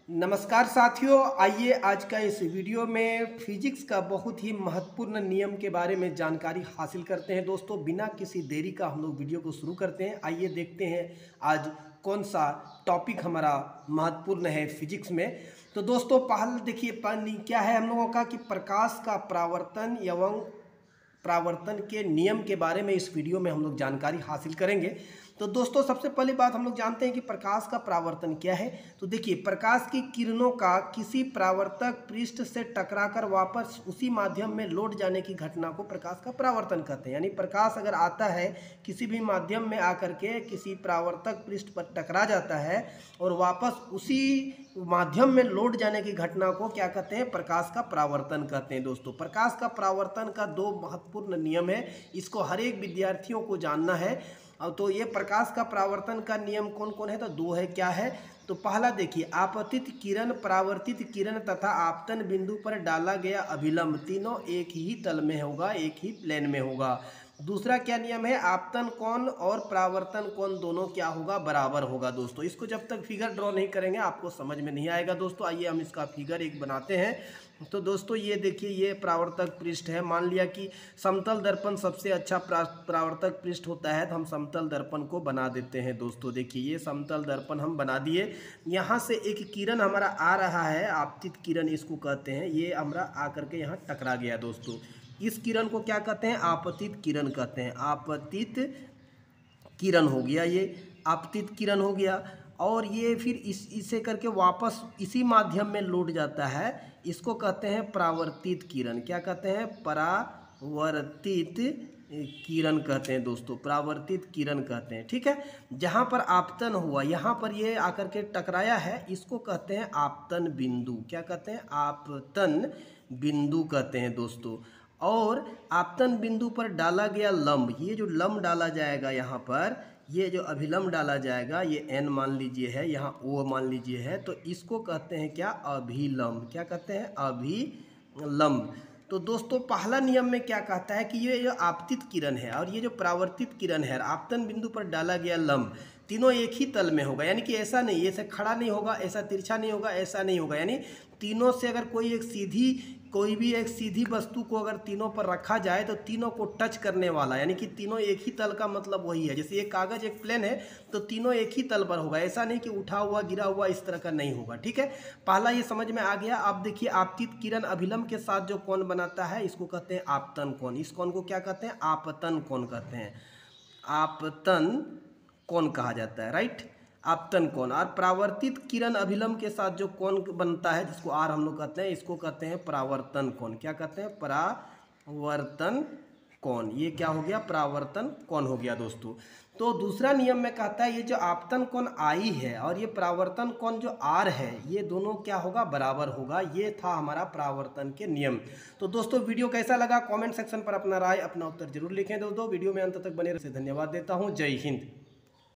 नमस्कार साथियों, आइए आज का इस वीडियो में फिजिक्स का बहुत ही महत्वपूर्ण नियम के बारे में जानकारी हासिल करते हैं। दोस्तों, बिना किसी देरी का हम लोग वीडियो को शुरू करते हैं। आइए देखते हैं आज कौन सा टॉपिक हमारा महत्वपूर्ण है फिजिक्स में। तो दोस्तों, पहले देखिए क्या है हम लोगों का कि प्रकाश का परावर्तन एवं परावर्तन के नियम के बारे में इस वीडियो में हम लोग जानकारी हासिल करेंगे। तो दोस्तों, सबसे पहली बात हम लोग जानते हैं कि प्रकाश का परावर्तन क्या है। तो देखिए, प्रकाश की किरणों का किसी परावर्तक पृष्ठ से टकराकर वापस उसी माध्यम में लौट जाने की घटना को प्रकाश का परावर्तन कहते हैं। यानी प्रकाश अगर आता है किसी भी माध्यम में आकर के किसी परावर्तक पृष्ठ पर टकरा जाता है और वापस उसी माध्यम में लौट जाने की घटना को क्या कहते हैं? प्रकाश का परावर्तन कहते हैं। दोस्तों, प्रकाश का परावर्तन का दो महत्वपूर्ण नियम है, इसको हर एक विद्यार्थियों को जानना है। तो ये प्रकाश का परावर्तन का नियम कौन कौन है? तो दो है। क्या है? तो पहला देखिए, आपतित किरण, परावर्तित किरण तथा आपतन बिंदु पर डाला गया अभिलंब तीनों एक ही तल में होगा, एक ही प्लेन में होगा। दूसरा क्या नियम है? आपतन कोण और परावर्तन कोण दोनों क्या होगा? बराबर होगा। दोस्तों, इसको जब तक फिगर ड्रॉ नहीं करेंगे आपको समझ में नहीं आएगा। दोस्तों, आइए हम इसका फिगर एक बनाते हैं। तो दोस्तों, ये देखिए, ये परावर्तक पृष्ठ है। मान लिया कि समतल दर्पण सबसे अच्छा परावर्तक पृष्ठ होता है, तो हम समतल दर्पण को बना देते हैं। दोस्तों देखिए, ये समतल दर्पण हम बना दिए। यहाँ से एक किरण हमारा आ रहा है, आपतित किरण इसको कहते हैं। ये हमारा आकर के यहाँ टकरा गया। दोस्तों, इस किरण को क्या कहते हैं? आपतित किरण कहते हैं। आपतित किरण हो गया, ये आपतित किरण हो गया। और ये फिर इसे करके वापस इसी माध्यम में लौट जाता है, इसको कहते हैं परावर्तित किरण। क्या कहते हैं? परावर्तित किरण कहते हैं। दोस्तों, परावर्तित किरण कहते हैं। ठीक है, जहाँ पर आपतन हुआ, यहाँ पर ये आकर के टकराया है, इसको कहते हैं आपतन बिंदु। क्या कहते हैं? आपतन बिंदु कहते हैं। दोस्तों, और आपतन बिंदु पर डाला गया लंब, ये जो लंब डाला जाएगा यहाँ पर, ये जो अभिलंब डाला जाएगा, ये n मान लीजिए है, यहाँ O मान लीजिए है, तो इसको कहते हैं क्या? अभिलंब। क्या कहते हैं? अभिलंब। तो दोस्तों, पहला नियम में क्या कहता है कि ये जो आपतित किरण है और ये जो परावर्तित किरण है, आपतन बिंदु पर डाला गया लंब, तीनों एक ही तल में होगा। यानी कि ऐसा नहीं, ऐसा खड़ा नहीं होगा, ऐसा तिरछा नहीं होगा, ऐसा नहीं होगा। यानी तीनों से अगर कोई भी एक सीधी वस्तु को अगर तीनों पर रखा जाए तो तीनों को टच करने वाला, यानी कि तीनों एक ही तल का मतलब वही है। जैसे एक कागज एक प्लेन है तो तीनों एक ही तल पर होगा, ऐसा नहीं कि उठा हुआ गिरा हुआ इस तरह का नहीं होगा। ठीक है, पहला ये समझ में आ गया। अब देखिए, आपतित किरण अभिलंब के साथ जो कोण बनाता है, इसको कहते हैं आपतन कोण। इस कोण को क्या कहते हैं? आपतन कोण कहते हैं। आपतन कोण कहा जाता है, राइट, आपतन कोण। और परावर्तित किरण अभिलंब के साथ जो कोण बनता है, जिसको आर हम लोग कहते हैं, इसको कहते हैं परावर्तन कोण। क्या कहते हैं? परावर्तन कोण। ये क्या हो गया? परावर्तन कोण हो गया। दोस्तों, तो दूसरा नियम में कहता है ये जो आपतन कोण आई है और ये परावर्तन कोण जो आर है, ये दोनों क्या होगा? बराबर होगा। ये था हमारा परावर्तन के नियम। तो दोस्तों, वीडियो कैसा लगा? कमेंट सेक्शन पर अपना राय, अपना उत्तर जरूर लिखें। दोस्तों, वीडियो में अंत तक बने रहने से धन्यवाद देता हूँ। जय हिंद।